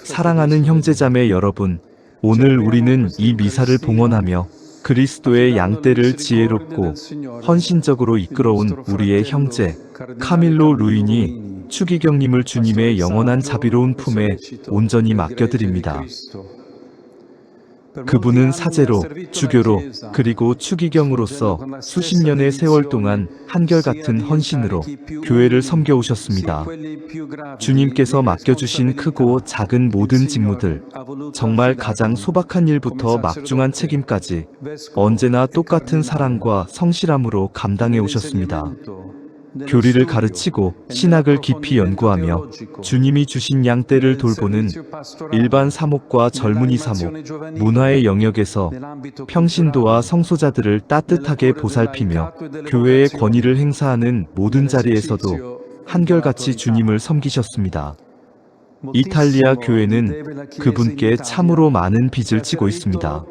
사랑하는 형제자매 여러분, 오늘 우리는 이 미사를 봉헌하며 그리스도의 양떼를 지혜롭고 헌신적으로 이끌어온 우리의 형제 카밀로 루인이 추기경님을 주님의 영원한 자비로운 품에 온전히 맡겨드립니다. 그분은 사제로, 주교로, 그리고 추기경으로서 수십 년의 세월 동안 한결같은 헌신으로 교회를 섬겨오셨습니다. 주님께서 맡겨주신 크고 작은 모든 직무들, 정말 가장 소박한 일부터 막중한 책임까지 언제나 똑같은 사랑과 성실함으로 감당해 오셨습니다. 교리를 가르치고 신학을 깊이 연구하며 주님이 주신 양떼를 돌보는 일반 사목과 젊은이 사목, 문화의 영역에서 평신도와 성소자들을 따뜻하게 보살피며 교회의 권위를 행사하는 모든 자리에서도 한결같이 주님을 섬기셨습니다. 이탈리아 교회는 그분께 참으로 많은 빚을 지고 있습니다.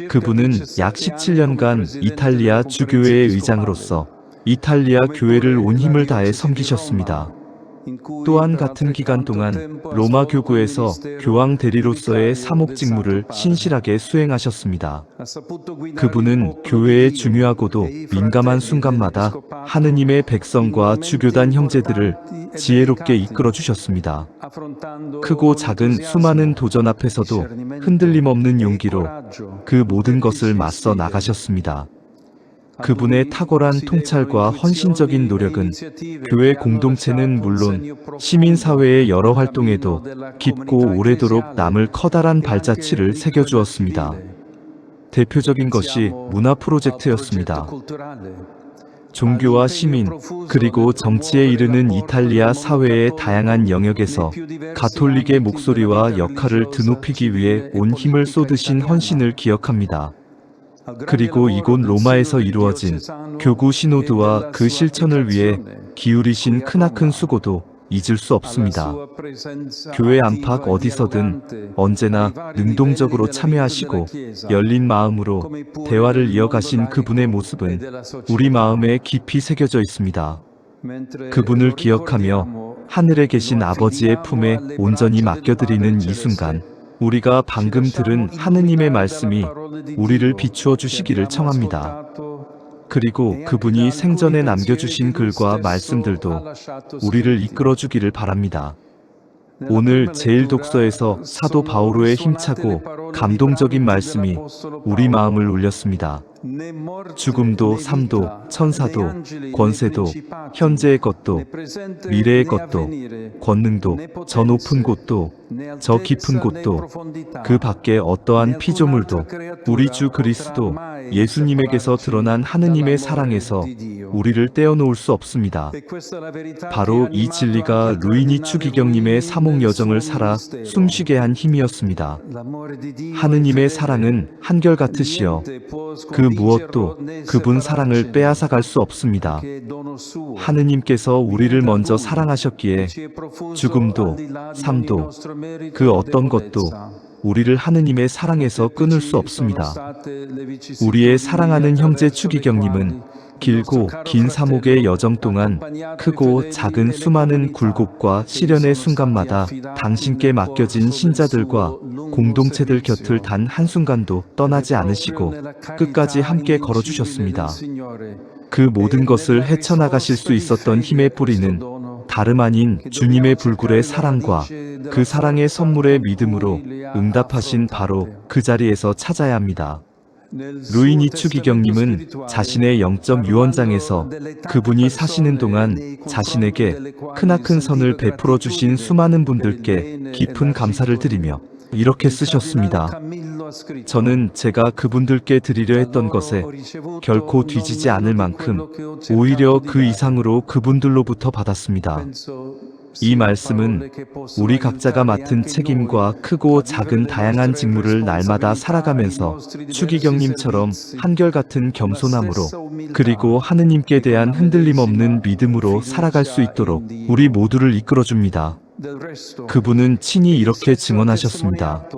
그분은 약 17년간 이탈리아 주교회의 의장으로서 이탈리아 교회를 온 힘을 다해 섬기셨습니다. 또한 같은 기간 동안 로마 교구에서 교황 대리로서의 사목 직무를 신실하게 수행하셨습니다. 그분은 교회의 중요하고도 민감한 순간마다 하느님의 백성과 주교단 형제들을 지혜롭게 이끌어 주셨습니다. 크고 작은 수많은 도전 앞에서도 흔들림 없는 용기로 그 모든 것을 맞서 나가셨습니다. 그분의 탁월한 통찰과 헌신적인 노력은 교회 공동체는 물론 시민사회의 여러 활동에도 깊고 오래도록 남을 커다란 발자취를 새겨주었습니다. 대표적인 것이 문화 프로젝트였습니다. 종교와 시민, 그리고 정치에 이르는 이탈리아 사회의 다양한 영역에서 가톨릭의 목소리와 역할을 드높이기 위해 온 힘을 쏟으신 헌신을 기억합니다. 그리고 이곳 로마에서 이루어진 교구 시노드와 그 실천을 위해 기울이신 크나큰 수고도 잊을 수 없습니다. 교회 안팎 어디서든 언제나 능동적으로 참여하시고 열린 마음으로 대화를 이어가신 그분의 모습은 우리 마음에 깊이 새겨져 있습니다. 그분을 기억하며 하늘에 계신 아버지의 품에 온전히 맡겨드리는 이 순간, 우리가 방금 들은 하느님의 말씀이 우리를 비추어 주시기를 청합니다. 그리고 그분이 생전에 남겨주신 글과 말씀들도 우리를 이끌어 주기를 바랍니다. 오늘 제1독서에서 사도 바오로의 힘차고 감동적인 말씀이 우리 마음을 울렸습니다. 죽음도 삶도 천사도 권세도 현재의 것도 미래의 것도 권능도 저 높은 곳도 저 깊은 곳도 그 밖에 어떠한 피조물도 우리 주 그리스도 예수님에게서 드러난 하느님의 사랑에서 우리를 떼어놓을 수 없습니다. 바로 이 진리가 루이니 추기경님의 사목 여정을 살아 숨쉬게 한 힘이었습니다. 하느님의 사랑은 한결같으시여 그 무엇도 그분 사랑을 빼앗아갈 수 없습니다. 하느님께서 우리를 먼저 사랑하셨기에 죽음도 삶도 그 어떤 것도 우리를 하느님의 사랑에서 끊을 수 없습니다. 우리의 사랑하는 형제 추기경님은 길고 긴 사목의 여정 동안 크고 작은 수많은 굴곡과 시련의 순간마다 당신께 맡겨진 신자들과 공동체들 곁을 단 한순간도 떠나지 않으시고 끝까지 함께 걸어주셨습니다. 그 모든 것을 헤쳐나가실 수 있었던 힘의 뿌리는 다름 아닌 주님의 불굴의 사랑과 그 사랑의 선물의 믿음으로 응답하신 바로 그 자리에서 찾아야 합니다. 루이니 추기경님은 자신의 영적 유언장에서 그분이 사시는 동안 자신에게 크나큰 선을 베풀어 주신 수많은 분들께 깊은 감사를 드리며 이렇게 쓰셨습니다. 저는 제가 그분들께 드리려 했던 것에 결코 뒤지지 않을 만큼 오히려 그 이상으로 그분들로부터 받았습니다. 이 말씀은 우리 각자가 맡은 책임과 크고 작은 다양한 직무를 날마다 살아가면서 추기경님처럼 한결같은 겸손함으로 그리고 하느님께 대한 흔들림 없는 믿음으로 살아갈 수 있도록 우리 모두를 이끌어줍니다. 그분은 친히 이렇게 증언하셨습니다.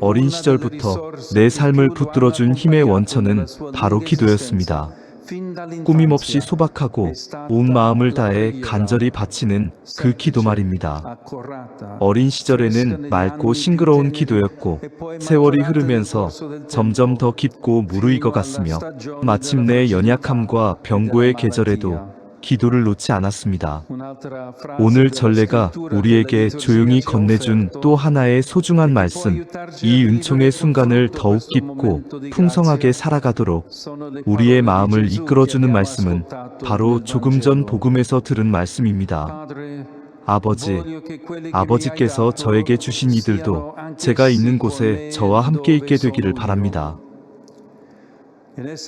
어린 시절부터 내 삶을 붙들어준 힘의 원천은 바로 기도였습니다. 꾸밈없이 소박하고 온 마음을 다해 간절히 바치는 그 기도 말입니다. 어린 시절에는 맑고 싱그러운 기도였고 세월이 흐르면서 점점 더 깊고 무르익어 갔으며 마침내 연약함과 병고의 계절에도 기도를 놓지 않았습니다. 오늘 전례가 우리에게 조용히 건네준 또 하나의 소중한 말씀, 이 은총의 순간을 더욱 깊고 풍성하게 살아가도록 우리의 마음을 이끌어주는 말씀은 바로 조금 전 복음에서 들은 말씀입니다. 아버지께서 저에게 주신 이들도 제가 있는 곳에 저와 함께 있게 되기를 바랍니다.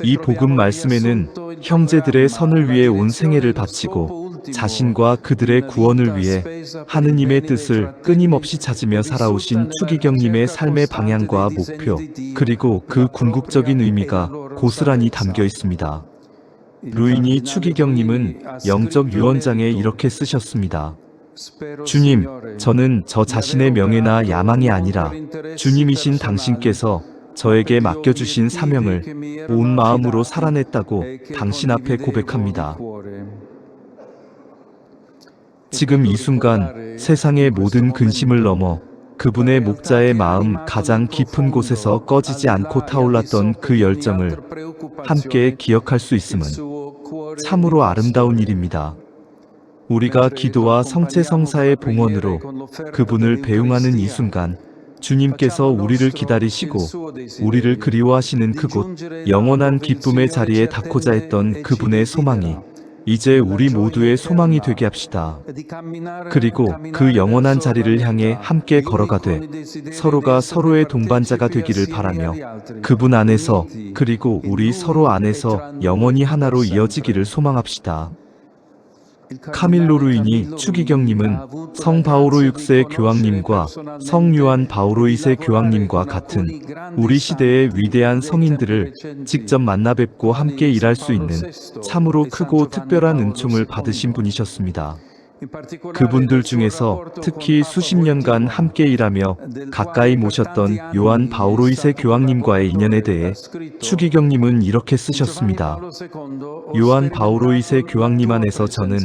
이 복음 말씀에는 형제들의 선을 위해 온 생애를 바치고 자신과 그들의 구원을 위해 하느님의 뜻을 끊임없이 찾으며 살아오신 추기경님의 삶의 방향과 목표, 그리고 그 궁극적인 의미가 고스란히 담겨 있습니다. 루이니 추기경님은 영적 유언장에 이렇게 쓰셨습니다. 주님, 저는 저 자신의 명예나 야망이 아니라 주님이신 당신께서 저에게 맡겨주신 사명을 온 마음으로 살아냈다고 당신 앞에 고백합니다. 지금 이 순간 세상의 모든 근심을 넘어 그분의 목자의 마음 가장 깊은 곳에서 꺼지지 않고 타올랐던 그 열정을 함께 기억할 수 있음은 참으로 아름다운 일입니다. 우리가 기도와 성체성사의 봉헌으로 그분을 배웅하는 이 순간 주님께서 우리를 기다리시고 우리를 그리워하시는 그곳 영원한 기쁨의 자리에 닿고자 했던 그분의 소망이 이제 우리 모두의 소망이 되게 합시다. 그리고 그 영원한 자리를 향해 함께 걸어가되 서로가 서로의 동반자가 되기를 바라며 그분 안에서 그리고 우리 서로 안에서 영원히 하나로 이어지기를 소망합시다. 카밀로 루이니 추기경님은 성 바오로 6세 교황님과 성 요한 바오로 2세 교황님과 같은 우리 시대의 위대한 성인들을 직접 만나 뵙고 함께 일할 수 있는 참으로 크고 특별한 은총을 받으신 분이셨습니다. 그분들 중에서 특히 수십 년간 함께 일하며 가까이 모셨던 요한 바오로 2세 교황님과의 인연에 대해 추기경님은 이렇게 쓰셨습니다. 요한 바오로 2세 교황님 안에서 저는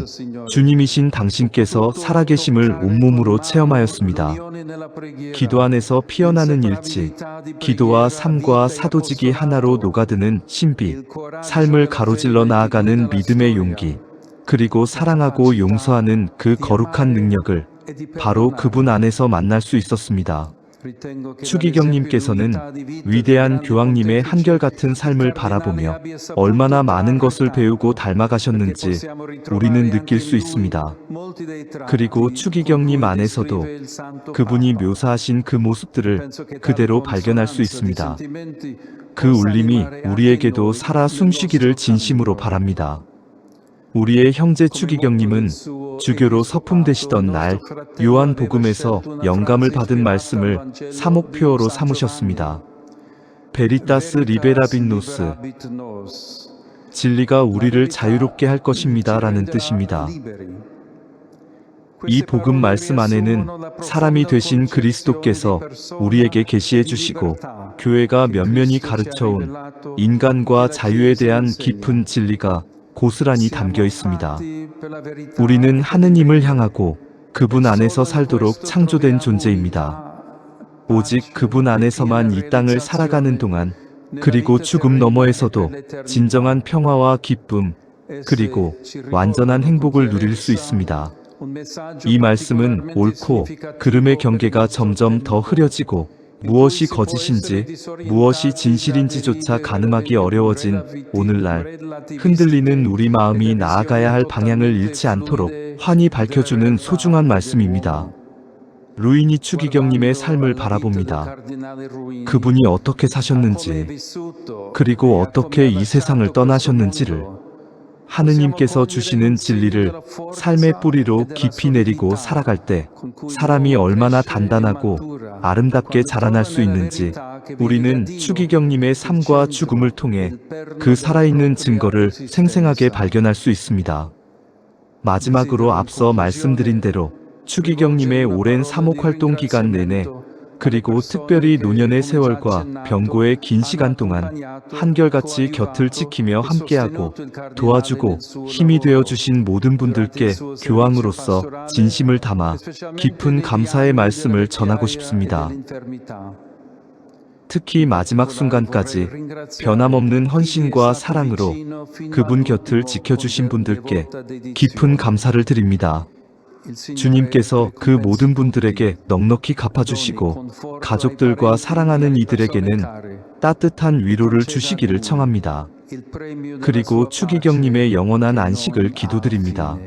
주님이신 당신께서 살아계심을 온몸으로 체험하였습니다. 기도 안에서 피어나는 일치, 기도와 삶과 사도직이 하나로 녹아드는 신비, 삶을 가로질러 나아가는 믿음의 용기, 그리고 사랑하고 용서하는 그 거룩한 능력을 바로 그분 안에서 만날 수 있었습니다. 추기경님께서는 위대한 교황님의 한결같은 삶을 바라보며 얼마나 많은 것을 배우고 닮아가셨는지 우리는 느낄 수 있습니다. 그리고 추기경님 안에서도 그분이 묘사하신 그 모습들을 그대로 발견할 수 있습니다. 그 울림이 우리에게도 살아 숨쉬기를 진심으로 바랍니다. 우리의 형제 추기경님은 주교로 서품되시던 날 요한복음에서 영감을 받은 말씀을 사목표어로 삼으셨습니다. 베리타스 리베라빈노스, 진리가 우리를 자유롭게 할 것입니다 라는 뜻입니다. 이 복음 말씀 안에는 사람이 되신 그리스도께서 우리에게 계시해 주시고 교회가 면면히 가르쳐온 인간과 자유에 대한 깊은 진리가 고스란히 담겨 있습니다. 우리는 하느님을 향하고 그분 안에서 살도록 창조된 존재입니다. 오직 그분 안에서만 이 땅을 살아가는 동안 그리고 죽음 너머에서도 진정한 평화와 기쁨 그리고 완전한 행복을 누릴 수 있습니다. 이 말씀은 옳고 그름의 경계가 점점 더 흐려지고 무엇이 거짓인지 무엇이 진실인지조차 가늠하기 어려워진 오늘날 흔들리는 우리 마음이 나아가야 할 방향을 잃지 않도록 환히 밝혀주는 소중한 말씀입니다. 루이니 추기경님의 삶을 바라봅니다. 그분이 어떻게 사셨는지 그리고 어떻게 이 세상을 떠나셨는지를 하느님께서 주시는 진리를 삶의 뿌리로 깊이 내리고 살아갈 때 사람이 얼마나 단단하고 아름답게 자라날 수 있는지 우리는 추기경님의 삶과 죽음을 통해 그 살아있는 증거를 생생하게 발견할 수 있습니다. 마지막으로 앞서 말씀드린 대로 추기경님의 오랜 사목활동 기간 내내 그리고 특별히 노년의 세월과 병고의 긴 시간 동안 한결같이 곁을 지키며 함께하고 도와주고 힘이 되어 주신 모든 분들께 교황으로서 진심을 담아 깊은 감사의 말씀을 전하고 싶습니다. 특히 마지막 순간까지 변함없는 헌신과 사랑으로 그분 곁을 지켜주신 분들께 깊은 감사를 드립니다. 주님께서 그 모든 분들에게 넉넉히 갚아주시고 가족들과 사랑하는 이들에게는 따뜻한 위로를 주시기를 청합니다. 그리고 추기경님의 영원한 안식을 기도드립니다.